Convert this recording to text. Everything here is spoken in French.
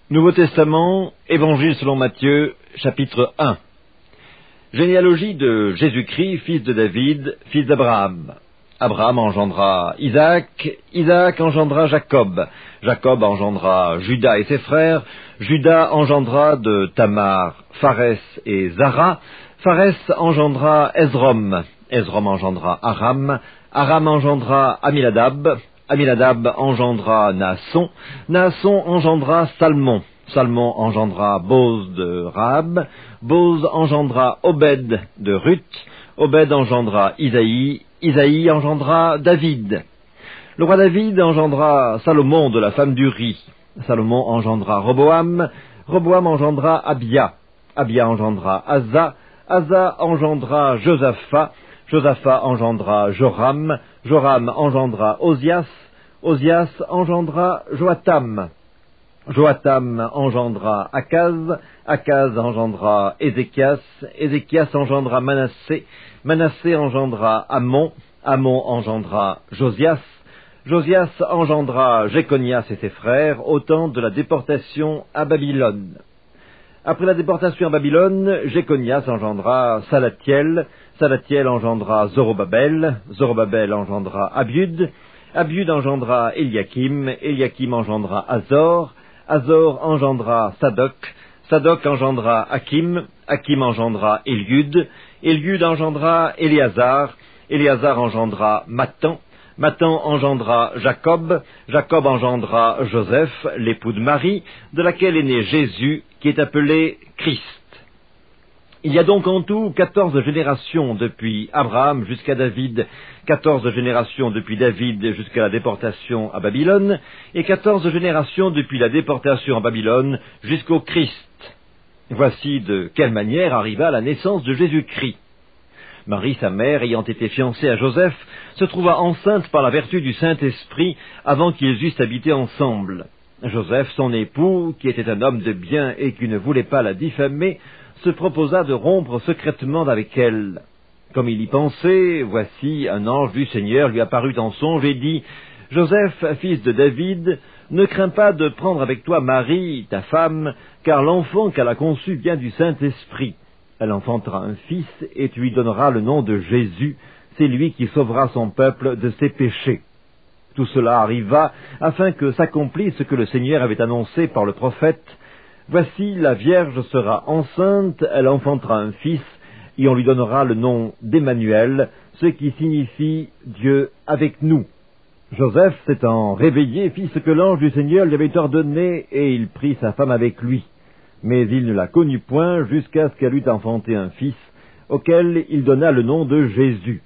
Nouveau Testament, Évangile selon Matthieu, chapitre 1. Généalogie de Jésus-Christ, fils de David, fils d'Abraham. Abraham engendra Isaac, Isaac engendra Jacob, Jacob engendra Juda et ses frères, Juda engendra de Tamar, Pharès et Zara, Pharès engendra Esrom, Esrom engendra Aram, Aram engendra Aminadab, Aminadab engendra Naasson, Naasson engendra Salmon, Salmon engendra Boz de Rahab, Boz engendra Obed de Ruth, Obed engendra Isaïe, Isaïe engendra David. Le roi David engendra Salomon de la femme d'Uri, Salomon engendra Roboam, Roboam engendra Abia, Abia engendra Asa, Asa engendra Josaphat, Josaphat engendra Joram, Joram engendra Osias, Osias engendra Joatam, Joatam engendra Akaz, Akaz engendra Ézéchias, Ézéchias engendra Manassé, Manassé engendra Amon, Amon engendra Josias, Josias engendra Jéconias et ses frères au temps de la déportation à Babylone. Après la déportation à Babylone, Jéconias engendra Salatiel, Salatiel engendra Zorobabel, Zorobabel engendra Abiud, Abiud engendra Eliakim, Eliakim engendra Azor, Azor engendra Sadoc, Sadoc engendra Hakim, Hakim engendra Eliud, Eliud engendra Éléazar, Éléazar engendra Mathan, Mathan engendra Jacob, Jacob engendra Joseph, l'époux de Marie, de laquelle est né Jésus, qui est appelé Christ. Il y a donc en tout 14 générations depuis Abraham jusqu'à David, 14 générations depuis David jusqu'à la déportation à Babylone, et 14 générations depuis la déportation à Babylone jusqu'au Christ. Voici de quelle manière arriva la naissance de Jésus-Christ. Marie, sa mère, ayant été fiancée à Joseph, se trouva enceinte par la vertu du Saint-Esprit avant qu'ils eussent habité ensemble. Joseph, son époux, qui était un homme de bien et qui ne voulait pas la diffamer, se proposa de rompre secrètement avec elle. Comme il y pensait, voici un ange du Seigneur lui apparut en songe et dit « Joseph, fils de David, ne crains pas de prendre avec toi Marie, ta femme, car l'enfant qu'elle a conçu vient du Saint-Esprit. Elle enfantera un fils et tu lui donneras le nom de Jésus, c'est lui qui sauvera son peuple de ses péchés. » Tout cela arriva afin que s'accomplisse ce que le Seigneur avait annoncé par le prophète. Voici, la Vierge sera enceinte, elle enfantera un fils, et on lui donnera le nom d'Emmanuel, ce qui signifie Dieu avec nous. Joseph, s'étant réveillé, fit ce que l'ange du Seigneur lui avait ordonné, et il prit sa femme avec lui. Mais il ne la connut point jusqu'à ce qu'elle eût enfanté un fils, auquel il donna le nom de Jésus.